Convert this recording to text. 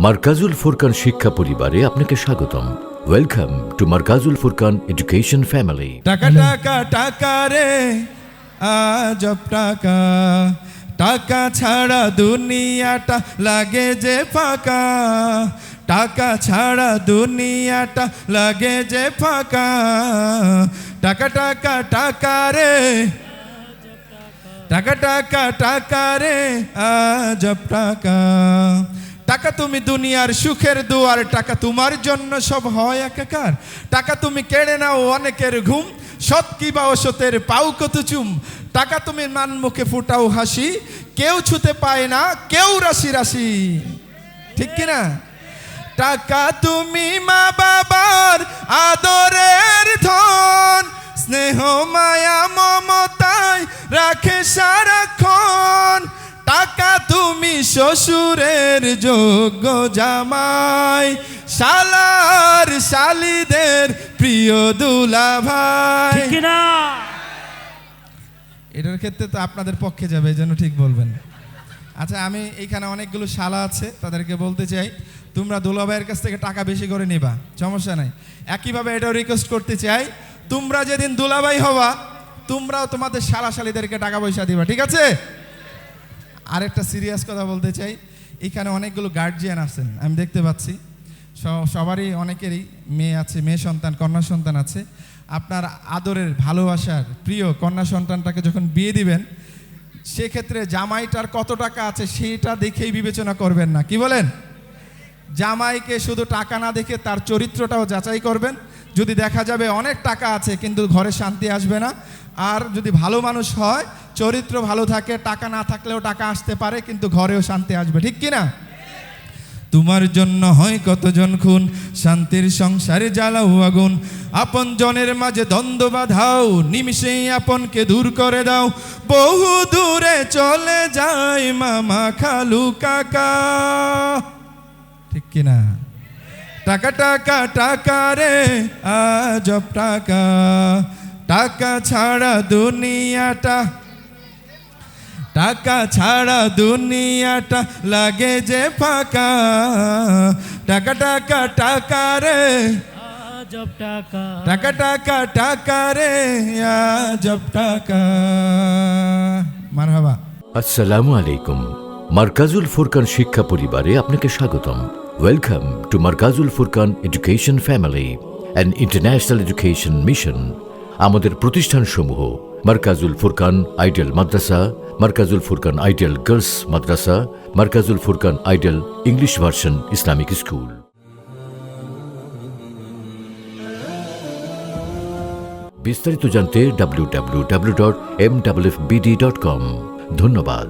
মারকাজুল ফুরকান শিক্ষা পরিবারে আপনাকে স্বাগতম। Welcome to Markazul Furqan education family. টাকা টাকা টাকা রে আজব টাকা, টাকা ছাড়া দুনিয়াটা লাগে যে ফাঁকা, টাকা ছাড়া দুনিয়াটা লাগে যে ফাঁকা। টাকা টাকা টাকা রে, টাকা টাকা টাকা রে আজব টাকা। টাকা তুমি দুনিয়ার সুখের দুয়ার, টাকা তোমার জন্য সব হয় একাকার। টাকা তুমি কেড়ে নাও অনেকের ঘুম, সৎ কিবা অসতের পাও কত চুম। টাকা তুমি মান মুখে ফুটাও হাসি, কেউ ছুতে পায় না কেউ রাশি রাশি, ঠিক কিনা? টাকা তুমি মা বাবার আদরের ধন, স্নেহ মায়া মমতায় রাখে সারাক্ষণ। টাকা তুমি শ্বশুরের যোগ্য জামাই, শালার শালিদের প্রিয় দুলাভাই। এটার ক্ষেত্রে তো আপনাদের পক্ষে যাবে, এই জন্য ঠিক বলবেন। আচ্ছা, আমি এইখানে অনেকগুলো শালা আছে, তাদেরকে বলতে চাই তোমরা দুলাভাইয়ের কাছ থেকে টাকা বেশি করে নিবা, সমস্যা নাই। একইভাবে এটাও রিকোয়েস্ট করতে চাই, তোমরা যেদিন দুলাভাই হবা তোমরাও তোমাদের শালা শালিদেরকে টাকা পয়সা দিবা, ঠিক আছে? আরেকটা সিরিয়াস কথা বলতে চাই, এখানে অনেকগুলো গার্জিয়ান আছেন, আমি দেখতে পাচ্ছি সবারই অনেকেরই মেয়ে আছে, মেয়ে সন্তান কন্যা সন্তান আছে। আপনার আদরের ভালোবাসার প্রিয় কন্যা সন্তানটাকে যখন বিয়ে দিবেন, সেক্ষেত্রে জামাইটার কত টাকা আছে সেটা দেখেই বিবেচনা করবেন না, কি বলেন? জামাইকে শুধু টাকা না দেখে তার চরিত্রটাও যাচাই করবেন। যদি দেখা যাবে অনেক টাকা আছে কিন্তু ঘরে শান্তি আসবে না, আর যদি ভালো মানুষ হয়, চরিত্র ভালো থাকে, টাকা না থাকলেও টাকা আসতে পারে কিন্তু ঘরেও শান্তি আসবে, ঠিক কিনা? তোমার জন্য হয় কতজন খুন, শান্তির সংসারে জ্বালাও আগুন। আপন জনের মাঝে দ্বন্দ্ব বাঁধাও, নিমিষেই আপনকে দূর করে দাও। বহু দূরে চলে যায় মামা খালু কাকা, ঠিক কিনা? টাকা টাকা টাকা রে আজব টাকা, টাকা ছাড়া দুনিয়াটা, টাকা ছাড়া দুনিয়াটা লাগে যে ফাঁকা। টাকা টাকা টাকা রে আজব টাকা, টাকা টাকা টাকা রে আজব টাকা। মারহাবা। আসসালামু আলাইকুম। মারকাজুল ফুরকান শিক্ষা পরিবারে আপনাকে স্বাগতম। Welcome to Markazul Furqan education family, an international education mission. আমাদের প্রতিষ্ঠানসমূহ Markazul Furqan ideal Madrasa, Markazul Furqan ideal girls Madrasa, Markazul Furqan ideal English version Islamic school. বিস্তারিত জানতে www.mwfbd.com। ধন্যবাদ।